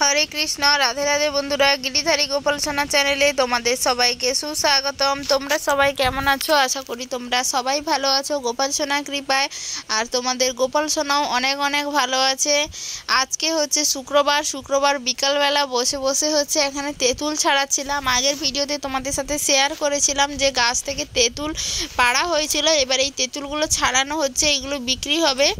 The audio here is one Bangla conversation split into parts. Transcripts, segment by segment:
हरे कृष्ण राधे राधे बंधुरा गिरिधारी गोपाल सोना चैनेले तुम्हारे सबाइके सुस्वागतम। तोमरा सबाई केमन आछो? आशा करी तोमरा सबाई भालो आछो गोपाल सोना कृपाय और तुम्हादेर गोपाल सोनाओ अनेक अनेक भालो आछे। आज के होच्छे शुक्रवार बिकाल बेला बसे बसे होच्छे एखाने तेतुल छाड़ाच्छिलाम। आगेर भिडियोते तोमादेर साथे शेयर करेछिलाम जे गाछ थेके तेतुल पाड़ा हयेछिलो। एबार एई तेतुलगुलो छाड़ानो होच्छे, एगुलो बिक्री होबे।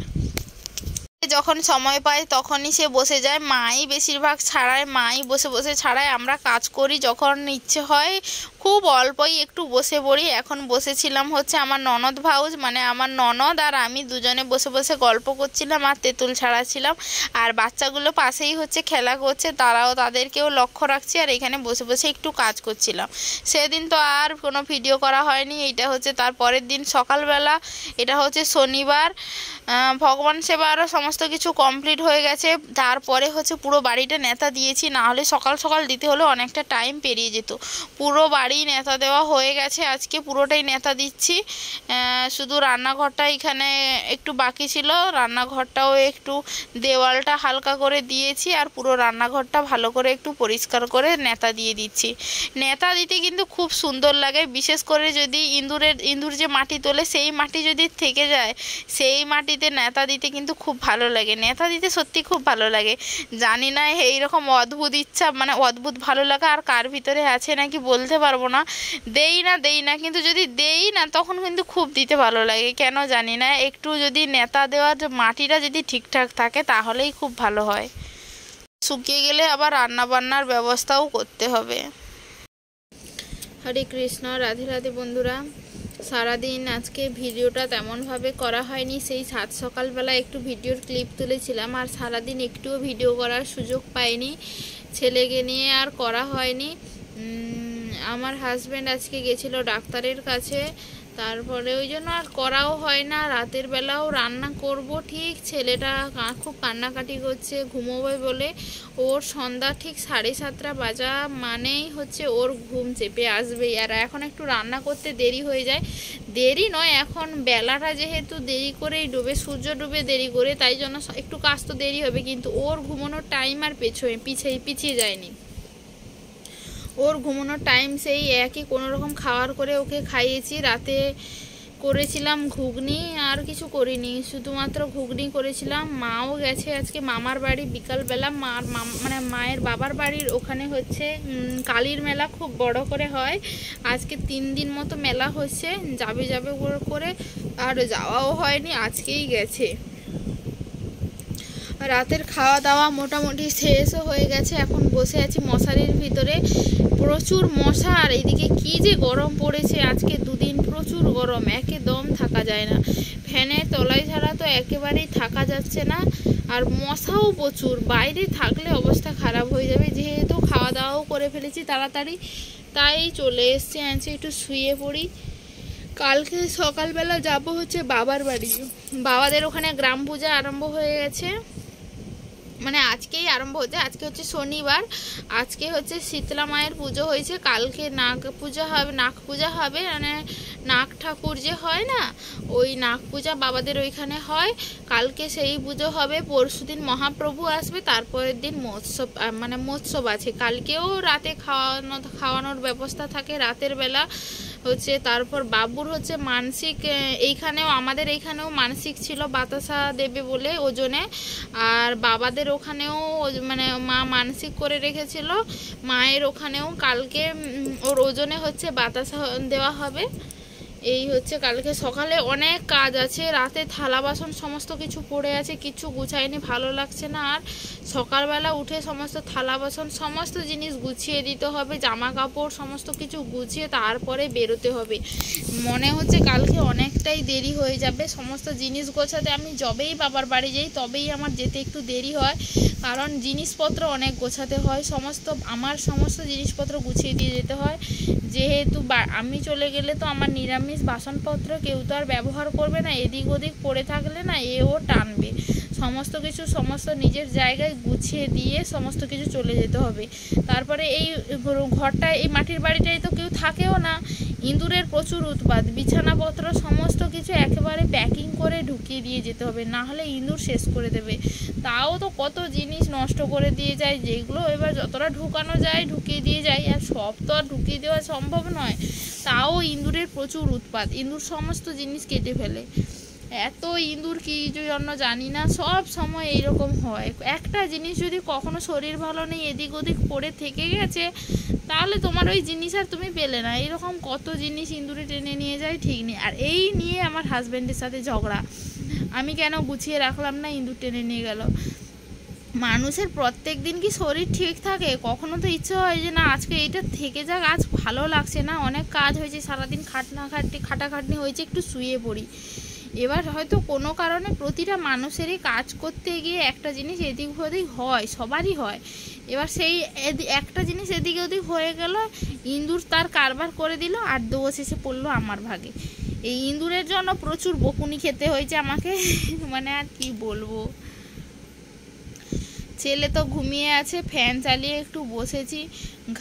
যখন সময় পায় তখনই সে বসে যায়, মাই বেশিরভাগ ছাড়ায়, মাই বসে বসে ছাড়ায়। আমরা কাজ করি যখন ইচ্ছে হয় খুব অল্পই একটু বসে পড়ি। এখন বসেছিলাম হচ্ছে আমার ননদ ভাউজ মানে আমার ননদ আর আমি দুজনে বসে বসে গল্প করছিলাম আর তেঁতুল ছাড়াচ্ছিলাম। আর বাচ্চাগুলো পাশেই হচ্ছে খেলা করছে, তাদেরকেও লক্ষ্য রাখছি আর এখানে বসে বসে একটু কাজ করছিলাম। সেদিন তো আর কোনো ভিডিও করা হয়নি। এটা হচ্ছে তার পরের দিন সকালবেলা, এটা হচ্ছে শনিবার। ভগবান সেবা আরও সমস্ত কিছু কমপ্লিট হয়ে গেছে। তারপরে হচ্ছে পুরো বাড়িটা নেতা দিয়েছি, না হলে সকাল সকাল দিতে হলে অনেকটা টাইম পেরিয়ে যেত। পুরো বাড়ি নেতা দেওয়া হয়ে গেছে, আজকে পুরোটাই নেতা দিচ্ছি। শুধু রান্নাঘরটা এখানে একটু বাকি ছিল, রান্নাঘরটাও একটু দেওয়ালটা হালকা করে দিয়েছি আর পুরো রান্নাঘরটা ভালো করে একটু পরিষ্কার করে নেতা দিয়ে দিচ্ছি। নেতা দিতে কিন্তু খুব সুন্দর লাগে, বিশেষ করে যদি ইঁদুর যে মাটি তোলে সেই মাটি যদি থেকে যায় সেই মাটিতে নেতা দিতে কিন্তু খুব ভালো লাগে। নেতা দিতে সত্যি খুব ভালো লাগে। জানি না এইরকম অদ্ভুত ইচ্ছা মানে অদ্ভুত ভালো লাগা আর কার ভিতরে আছে নাকি বলতে পারবো না। দেই না কিন্তু যদি দেই না তখন কিন্তু খুব দিতে ভালো লাগে, কেন জানি না। একটু যদি নেতা দেওয়ার মাটিটা যদি ঠিকঠাক থাকে তাহলেই খুব ভালো হয়। শুকিয়ে গেলে আবার রান্না বান্নার ব্যবস্থাও করতে হবে। হরে কৃষ্ণ রাধে রাধে বন্ধুরা। সারাদিন আজকে ভিডিওটা তেমনভাবে করা হয়নি, সেই সাত সকালবেলা একটু ভিডিওর ক্লিপ তুলেছিলাম আর সারাদিন একটুও ভিডিও করার সুযোগ পাইনি, ছেলেকে নিয়ে আর করা হয়নি। আমার হাজব্যান্ড আজকে গেছিলো ডাক্তারের কাছে, তারপরে ওই জন্য আর করাও হয় না। রাতের বেলাও রান্না করব ঠিক, ছেলেটা খুব কান্নাকাটি করছে ঘুমোবে বলে। ওর সন্ধ্যা ঠিক 7:30 বাজা মানেই হচ্ছে ওর ঘুম চেপে আসবেই। আর এখন একটু রান্না করতে দেরি হয়ে যায়, দেরি নয় এখন বেলাটা যেহেতু দেরি করেই ডুবে, সূর্য ডুবে দেরি করে, তাই জন্য একটু কাজ তো দেরি হবে, কিন্তু ওর ঘুমানোর টাইম আর পিছিয়ে যায়নি। ওর ঘুমানোর টাইম সেই একই, কোনো রকম খাবার করে ওকে খাইয়েছি। রাতে করেছিলাম ঘুগনি, আর কিছু করিনি, শুধুমাত্র ঘুগনি করেছিলাম। মাও গেছে আজকে মামার বাড়ি বিকালবেলা। মানে মায়ের বাবার বাড়ির ওখানে হচ্ছে কালীর মেলা খুব বড় করে হয়। আজকে 3 দিন মতো মেলা হচ্ছে, যাবে করে আর যাওয়াও হয়নি, আজকেই গেছে। রাতের খাওয়া দাওয়া মোটামুটি শেষও হয়ে গেছে। এখন বসে আছি মশারির ভিতরে, প্রচুর মশা। আর এইদিকে কি যে গরম পড়েছে আজকে 2 দিন, প্রচুর গরম, একদম থাকা যায় না। ফ্যানের তলায় ছাড়া তো একেবারেই থাকা যাচ্ছে না। আর মশাও প্রচুর, বাইরে থাকলে অবস্থা খারাপ হয়ে যাবে। যেহেতু খাওয়া দাওয়াও করে ফেলেছি তাড়াতাড়ি, তাই চলে এসছি একটু শুয়ে পড়ি। কালকে সকালবেলা যাব হচ্ছে বাবার বাড়ি, বাবাদের ওখানে গ্রাম পূজা আরম্ভ হয়ে গেছে, মানে আজকেই আরম্ভ হচ্ছে। আজকে হচ্ছে শনিবার, আজকে হচ্ছে শীতলা মায়ের পুজো হয়েছে, কালকে নাগ পূজা হবে মানে নাগ ঠাকুর যে হয় না, ওই নাগ পূজা বাবাদের ওইখানে হয়। কালকে সেই পুজো হবে, পরশুদিন মহাপ্রভু আসবে, তারপরের দিন মৎসব আছে। কালকেও রাতে খাওয়ানোর ব্যবস্থা থাকে রাতের বেলা হচ্ছে। তারপর বাবুর হচ্ছে মানসিক, আমাদের এইখানেও মানসিক ছিল বাতাসা দেবে বলে ওজনে। আর বাবাদের ওখানেও মানে মা মানসিক করে রেখেছিল, মায়ের ওখানেও কালকে ওর ওজনে হচ্ছে বাতাসা দেওয়া হবে। এই হচ্ছে কালকে সকালে অনেক কাজ আছে, রাতে থালা বাসন সমস্ত কিছু পড়ে আছে, কিছু গুছাইনি, ভালো লাগছে না। আর সকালবেলা উঠে সমস্ত থালা বাসন সমস্ত জিনিস গুছিয়ে দিতে হবে, জামা কাপড় সমস্ত কিছু গুছিয়ে তারপরে বেরোতে হবে। মনে হচ্ছে কালকে অনেকটাই দেরি হয়ে যাবে সমস্ত জিনিস গোছাতে। আমি যবেই বাবার বাড়ি যাই তবেই আমার যেতে একটু দেরি হয়, কারণ জিনিসপত্র অনেক গোছাতে হয়। আমার সমস্ত জিনিসপত্র গুছিয়ে দিয়ে যেতে হয়, যেহেতু আমি চলে গেলে তো আমার নিরামিষ বাসনপত্র কেউ তো আর ব্যবহার করবে না, এদিক ওদিক পড়ে থাকলে না এও টানবে। সমস্ত কিছু সমস্ত নিজের জায়গায় গুছিয়ে দিয়ে সমস্ত কিছু চলে যেতে হবে। তারপরে এই ঘরটায়, এই মাটির বাড়িটায় তো কেউ থাকেও না, ইঁদুরের প্রচুর উৎপাত, বিছানাপত্র সমস্ত কিছু একেবারে প্যাকিং করে ঢুকিয়ে দিয়ে যেতে হবে, না হলে ইঁদুর শেষ করে দেবে। তাও তো কত জিনিস নষ্ট করে দিয়ে যায়, যেগুলো এবার যতটা ঢুকানো যায় ঢুকিয়ে দিয়ে যায়, আর সব তো আর ঢুকিয়ে দেওয়া সম্ভব নয়। তাও ইঁদুরের প্রচুর উৎপাত, ইঁদুর সমস্ত জিনিস কেটে ফেলে। এত ইঁদুর কী জন্য জানি না, সব সময় এইরকম হয়। একটা জিনিস যদি কখনো শরীর ভালো নেই এদিক ওদিক পড়ে থেকে গেছে, তাহলে তোমার ওই জিনিস আর তুমি পেলে না। এইরকম কত জিনিস ইঁদুরে টেনে নিয়ে যায় ঠিক নেই। আর এই নিয়ে আমার হাজব্যান্ডের সাথে ঝগড়া, আমি কেন গুছিয়ে রাখলাম না, ইঁদুর টেনে নিয়ে গেল। মানুষের প্রত্যেক দিন কি শরীর ঠিক থাকে? কখনো তো ইচ্ছে হয় যে না আজকে এইটা থেকে যাক, আজ ভালো লাগছে না, অনেক কাজ হয়েছে, সারাদিন খাটাখাটনি হয়েছে, একটু শুয়ে পড়ি। এবার হয়তো কোনো কারণে প্রতিটা মানুষেরই কাজ করতে গিয়ে একটা জিনিস এদিক ওদিক হয়, সবারই হয়। এবার সেই একটা জিনিস এদিক ওদিক হয়ে গেল, ইঁদুর তার কারবার করে দিল, আর দোষ এসে পড়লো আমার ভাগে। এই ইঁদুরের জন্য প্রচুর বকুনি খেতে হয়েছে আমাকে, মানে আর কি বলবো। ছেলে তো ঘুমিয়ে আছে, ফ্যান চালিয়ে একটু বসেছি,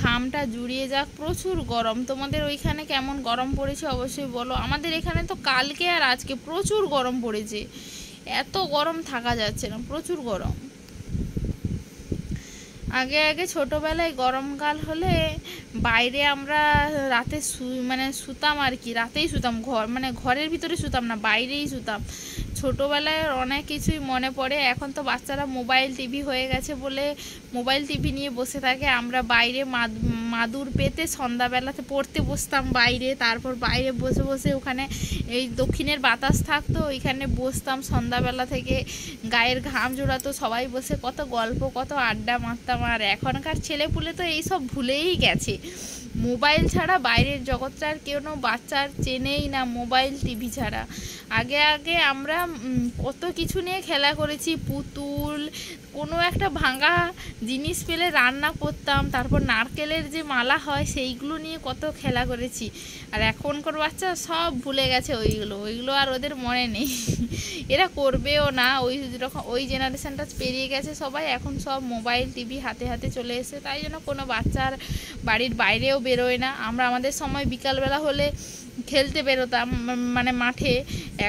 ঘামটা জুড়িয়ে যাক, প্রচুর গরম। তোমাদের ওইখানে কেমন গরম পড়েছে অবশ্যই বলো। আমাদের এখানে তো কালকে আর আজকে প্রচুর গরম পড়েছে, এত গরম থাকা যাচ্ছে না, প্রচুর গরম। আগে ছোটোবেলায় গরমকাল হলে বাইরে আমরা রাতে শুতাম আর কি, রাতেই শুতাম, ঘরের ভিতরে শুতাম না, বাইরেই শুতাম। ছোটোবেলায় অনেক কিছুই মনে পড়ে। এখন তো বাচ্চারা মোবাইল টিভি হয়ে গেছে বলে মোবাইল টিভি নিয়ে বসে থাকে। আমরা বাইরে মাদুর পেতে সন্ধ্যাবেলাতে পড়তে বসতাম বাইরে, তারপর বাইরে বসে বসে ওখানে এই দক্ষিণের বাতাস থাকতো, ওইখানে বসতাম সন্ধ্যাবেলা থেকে, গায়ের ঘাম জোড়াতো, সবাই বসে কত গল্প কত আড্ডা মারতাম। আর এখনকার ছেলেপুলে তো এইসব ভুলেই গেছে, মোবাইল ছাড়া বাইরের জগৎটা আর কেউ বাচ্চার চেনেই না, মোবাইল টিভি ছাড়া। আগে আমরা কত কিছু নিয়ে খেলা করেছি, পুতুল, কোনো একটা ভাঙা জিনিস পেলে রান্না করতাম, তারপর নারকেলের যে মালা হয় সেইগুলো নিয়ে কত খেলা করেছি। আর এখনকার বাচ্চা সব ভুলে গেছে ওইগুলো আর ওদের মনে নেই, এরা করবেও না। ওই জেনারেশনটা পেরিয়ে গেছে সবাই, এখন সব মোবাইল টিভি হাতে হাতে চলে এসে, তাই জন্য কোনো বাচ্চার বাড়ির বাইরেও বেরোয় না। আমরা আমাদের সময় বিকালবেলা হলে খেলতে বেরোতাম, মানে মাঠে।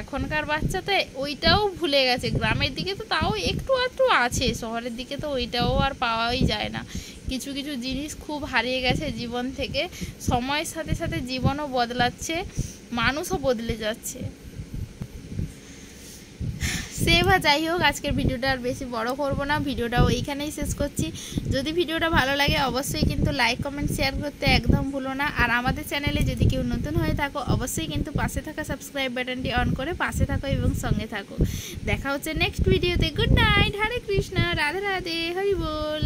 এখনকার বাচ্চা তো ওইটাও ভুলে গেছে। গ্রামের দিকে তো তাও একটু আধটু আছে, শহরের দিকে তো ওইটাও আর পাওয়াই যায় না। কিছু কিছু জিনিস খুব হারিয়ে গেছে জীবন থেকে। সময়ের সাথে সাথে জীবনও বদলাচ্ছে, মানুষও বদলে যাচ্ছে। বা যাই হোক, আজকের ভিডিওটা আর বেশি বড় করব না, ভিডিওটাও এইখানেই শেষ করছি। যদি ভিডিওটা ভালো লাগে অবশ্যই কিন্তু লাইক কমেন্ট শেয়ার করতে একদম ভুলো না। আর আমাদের চ্যানেলে যদি কেউ নতুন হয়ে থাকো অবশ্যই কিন্তু পাশে থাকা সাবস্ক্রাইব বাটনটি অন করে পাশে থাকো এবং সঙ্গে থাকো। দেখা হচ্ছে নেক্সট ভিডিওতে। গুড নাইট, হরে কৃষ্ণ, রাধে রাধে, হরি বল।